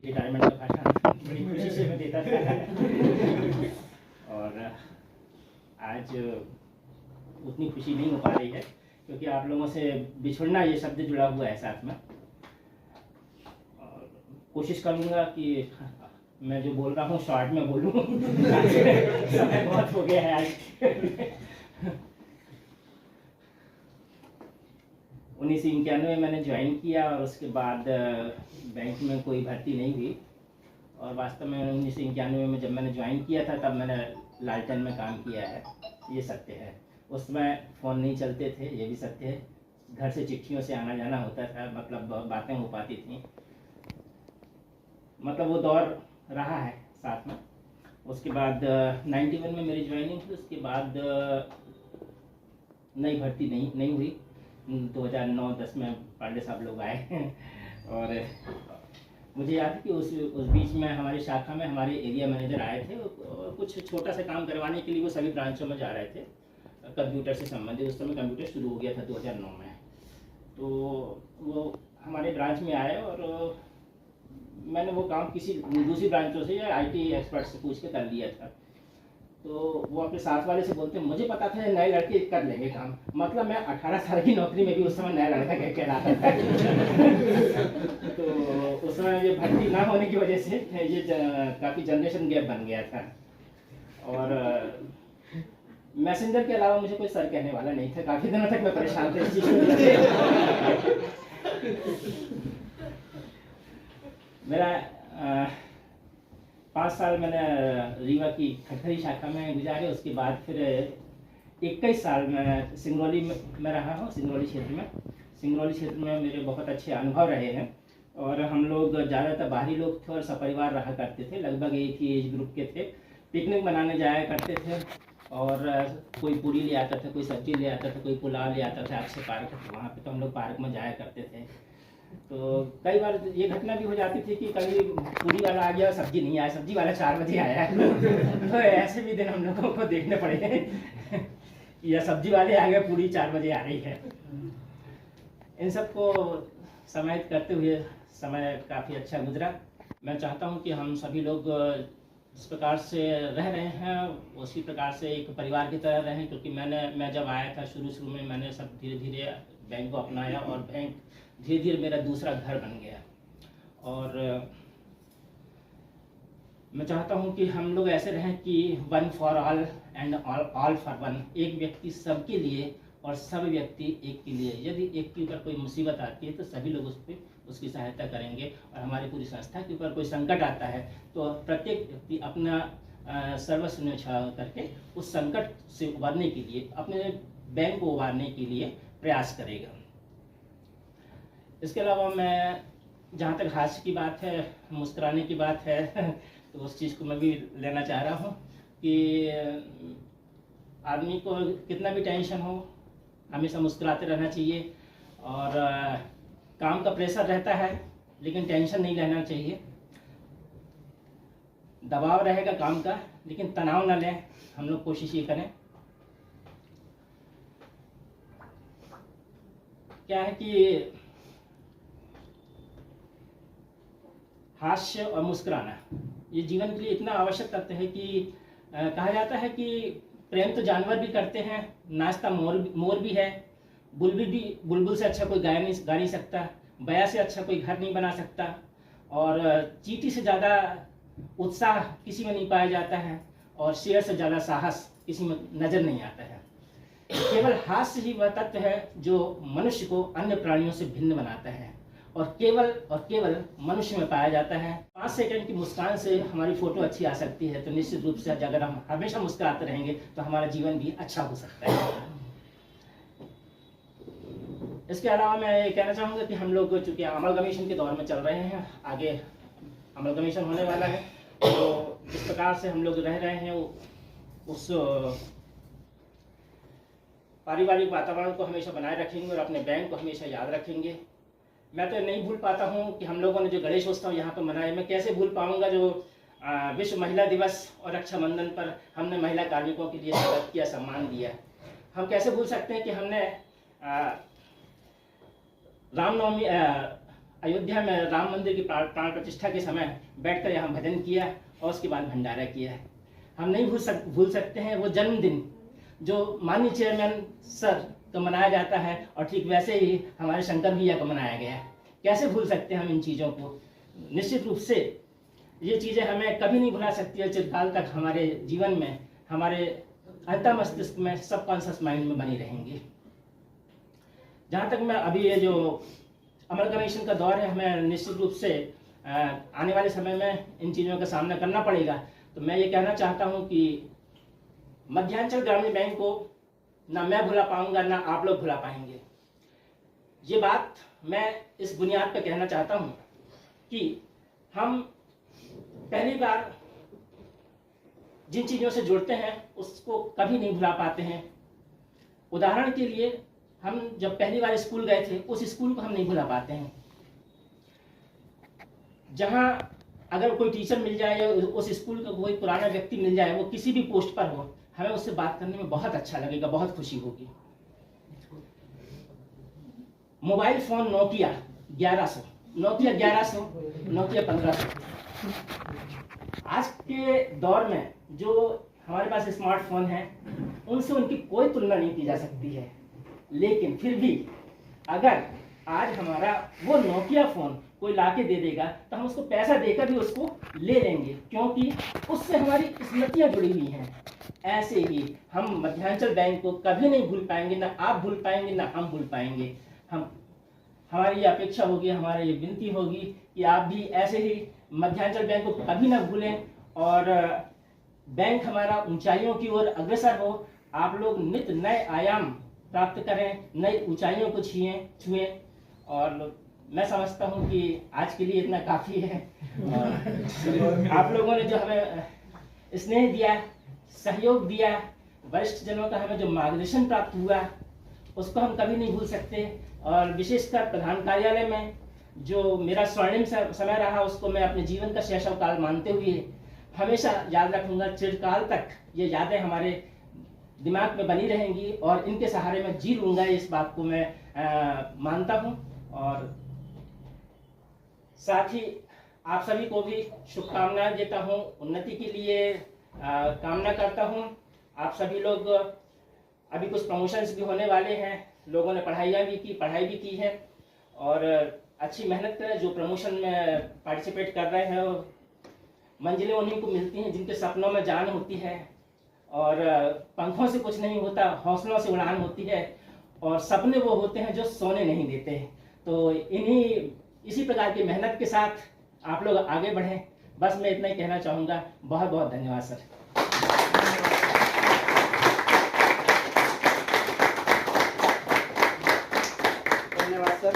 Retirement का भाषण बड़ी खुशी से मैं देता था। और आज उतनी खुशी नहीं हो पा रही है क्योंकि आप लोगों से बिछुड़ना ये शब्द जुड़ा हुआ है साथ में। और कोशिश करूँगा कि मैं जो बोल रहा हूँ शॉर्ट में बोलूँ। समय बहुत हो गया है आज। 1991 में मैंने ज्वाइन किया और उसके बाद बैंक में कोई भर्ती नहीं हुई। और वास्तव में 1991 में जब मैंने ज्वाइन किया था तब मैंने लालटेन में काम किया है, ये सत्य है। उस समय फ़ोन नहीं चलते थे, ये भी सत्य है। घर से चिट्ठियों से आना जाना होता था, मतलब बातें हो पाती थी, मतलब वो दौर रहा है साथ में। उसके बाद 91 में मेरी ज्वाइनिंग थी। उसके बाद नई भर्ती नहीं हुई। 2009-10 में पांडे साहब लोग आए और मुझे याद है कि उस बीच में हमारी शाखा में हमारे एरिया मैनेजर आए थे और कुछ छोटा सा काम करवाने के लिए वो सभी ब्रांचों में जा रहे थे, कंप्यूटर से संबंधित। उस समय कंप्यूटर शुरू हो गया था 2009 में। तो वो हमारे ब्रांच में आए और मैंने वो काम किसी दूसरी ब्रांचों से या आईटी एक्सपर्ट से पूछ के कर लिया था। तो वो अपने साथ वाले से बोलते हैं, मुझे पता था नए लड़के कर लेंगे काम। मतलब मैं 18 साल की नौकरी में भी उस समय नया लड़का कह रहा था। तो उस समय ये भर्ती ना होने की वजह से ये काफ़ी जनरेशन गैप बन गया था। और मैसेंजर के अलावा मुझे कोई सर कहने वाला नहीं था। काफ़ी दिनों तक मैं परेशान था इस चीज़ को। मेरा 5 साल मैंने रीवा की खटखरी शाखा में गुजारे। उसके बाद फिर 21 साल मैं सिंगरौली में रहा हूँ। सिंगरौली क्षेत्र में मेरे बहुत अच्छे अनुभव रहे हैं। और हम लोग ज़्यादातर बाहरी लोग थे और सपरिवार रहा करते थे, लगभग एक ही एज ग्रुप के थे। पिकनिक मनाने जाया करते थे और कोई पूरी ले आता था, कोई सब्जी ले आता था, कोई पुलाव ले आता था। अक्षय पार्क था वहाँ पे, तो हम लोग पार्क में जाया करते थे। तो कई बार ये घटना भी हो जाती थी कि कभी पूरी वाला आ गया और सब्जी नहीं आया, सब्जी वाला 4 बजे आया। तो ऐसे भी दिन हम लोगों को देखने पड़े या सब्जी वाले आ गए, पूरी 4 बजे आ रही है। इन सबको समाहित करते हुए समय काफ़ी अच्छा गुजरा। मैं चाहता हूँ कि हम सभी लोग जिस प्रकार से रह रहे हैं उसी प्रकार से एक परिवार की तरह रहें। क्योंकि मैं जब आया था शुरू में मैंने सब धीरे धीरे बैंक को अपनाया और बैंक धीरे धीरे मेरा दूसरा घर बन गया। और मैं चाहता हूं कि हम लोग ऐसे रहें कि one for all and all for one. एक व्यक्ति सबके लिए और सब व्यक्ति एक के लिए। यदि एक के ऊपर कोई मुसीबत आती है तो सभी लोग उस पर उसकी सहायता करेंगे। और हमारी पूरी संस्था के ऊपर कोई संकट आता है तो प्रत्येक व्यक्ति अपना सर्वस्व न्यौछावर करके उस संकट से उबरने के लिए, अपने बैंक को उबारने के लिए प्रयास करेगा। इसके अलावा मैं जहाँ तक हास्य की बात है, मुस्कुराने की बात है, तो उस चीज़ को मैं भी लेना चाह रहा हूँ कि आदमी को कितना भी टेंशन हो हमेशा मुस्कुराते रहना चाहिए। और काम का प्रेशर रहता है लेकिन टेंशन नहीं रहना चाहिए। दबाव रहेगा काम का लेकिन तनाव न लें। हम लोग कोशिश ये करें। क्या है कि हास्य और मुस्कुराना ये जीवन के लिए इतना आवश्यक तत्व है कि कहा जाता है कि प्रेम तो जानवर भी करते हैं, नाचता मोर भी है, बुलबुल से अच्छा कोई गा नहीं सकता, बया से अच्छा कोई घर नहीं बना सकता, और चींटी से ज़्यादा उत्साह किसी में नहीं पाया जाता है, और शेर से ज़्यादा साहस किसी में नज़र नहीं आता है। केवल हास्य ही वह तत्व है जो मनुष्य को अन्य प्राणियों से भिन्न बनाता है और केवल मनुष्य में पाया जाता है। 5 सेकंड की मुस्कान से हमारी फोटो अच्छी आ सकती है, तो निश्चित रूप से अगर हम हमेशा मुस्कुराते रहेंगे तो हमारा जीवन भी अच्छा हो सकता है। इसके अलावा मैं ये कहना चाहूँगा कि हम लोग चूँकि अमलगमीशन के दौर में चल रहे हैं, आगे अमलगमीशन होने वाला है, तो जिस प्रकार से हम लोग रह रहे हैं उस पारिवारिक वातावरण को हमेशा बनाए रखेंगे और अपने बैंक को हमेशा याद रखेंगे। मैं तो नहीं भूल पाता हूँ कि हम लोगों ने जो गणेश उत्सव यहाँ पर मनाया, मैं कैसे भूल पाऊँगा जो विश्व महिला दिवस और रक्षाबंधन पर हमने महिला कार्मिकों के लिए स्वागत किया, सम्मान दिया। हम कैसे भूल सकते हैं कि हमने रामनवमी अयोध्या में राम मंदिर की प्राण प्रतिष्ठा के समय बैठकर यहाँ भजन किया और उसके बाद भंडारा किया। हम नहीं भूल सकते हैं वो जन्मदिन जो माननीय चेयरमैन सर का मनाया जाता है, और ठीक वैसे ही हमारे शंकर भैया का मनाया गया। कैसे भूल सकते हैं हम इन चीज़ों को। निश्चित रूप से ये चीज़ें हमें कभी नहीं भुला सकती है, चिरकाल तक हमारे जीवन में, हमारे अंतर मस्तिष्क में, सबकॉन्शियस माइंड में बनी रहेंगी। जहाँ तक मैं अभी ये जो अमल कमीशन का दौर है, हमें निश्चित रूप से आने वाले समय में इन चीज़ों का सामना करना पड़ेगा। तो मैं ये कहना चाहता हूँ कि मध्यांचल ग्रामीण बैंक को ना मैं भुला पाऊंगा, ना आप लोग भुला पाएंगे। ये बात मैं इस बुनियाद पर कहना चाहता हूँ कि हम पहली बार जिन चीज़ों से जुड़ते हैं उसको कभी नहीं भुला पाते हैं। उदाहरण के लिए, हम जब पहली बार स्कूल गए थे, उस स्कूल को हम नहीं भुला पाते हैं। जहाँ अगर कोई टीचर मिल जाए या उस स्कूल का कोई पुराना व्यक्ति मिल जाए, वो किसी भी पोस्ट पर हो, हमें उससे बात करने में बहुत अच्छा लगेगा, बहुत खुशी होगी। Mobile phone Nokia 1100, Nokia 1100, Nokia 1500। आज के दौर में जो हमारे पास स्मार्टफोन है, उनसे उनकी कोई तुलना नहीं की जा सकती है। लेकिन फिर भी अगर आज हमारा वो नोकिया फ़ोन कोई लाके दे देगा तो हम उसको पैसा देकर भी उसको ले लेंगे, क्योंकि उससे हमारी स्मृतियाँ जुड़ी हुई हैं। ऐसे ही हम मध्यांचल बैंक को कभी नहीं भूल पाएंगे, ना आप भूल पाएंगे, ना हम भूल पाएंगे। हमारी ये अपेक्षा होगी, हमारी ये विनती होगी कि आप भी ऐसे ही मध्यांचल बैंक को कभी ना भूलें और बैंक हमारा ऊंचाइयों की ओर अग्रसर हो। आप लोग नित्य नए आयाम प्राप्त करें, नई ऊंचाइयों को छुएं। और मैं समझता हूं कि आज के लिए इतना काफ़ी है। आप लोगों ने जो हमें स्नेह दिया, सहयोग दिया, वरिष्ठ जनों का हमें जो मार्गदर्शन प्राप्त हुआ, उसको हम कभी नहीं भूल सकते। और विशेषकर प्रधान कार्यालय में जो मेरा स्वर्णिम समय रहा, उसको मैं अपने जीवन का शैशव काल मानते हुए हमेशा याद रखूंगा। चिरकाल तक ये यादें हमारे दिमाग में बनी रहेंगी और इनके सहारे मैं जी लूँगा, इस बात को मैं मानता हूँ। और साथ ही आप सभी को भी शुभकामनाएं देता हूँ, उन्नति के लिए कामना करता हूँ। आप सभी लोग, अभी कुछ प्रमोशंस भी होने वाले हैं, लोगों ने पढ़ाई भी की है और अच्छी मेहनत करें। जो प्रमोशन में पार्टिसिपेट कर रहे हैं, मंजिलें उन्हीं को मिलती हैं जिनके सपनों में जान होती है। और पंखों से कुछ नहीं होता, हौसलों से उड़ान होती है। और सपने वो होते हैं जो सोने नहीं देते। तो इसी प्रकार की मेहनत के साथ आप लोग आगे बढ़ें। बस मैं इतना ही कहना चाहूँगा। बहुत बहुत धन्यवाद सर। धन्यवाद सर।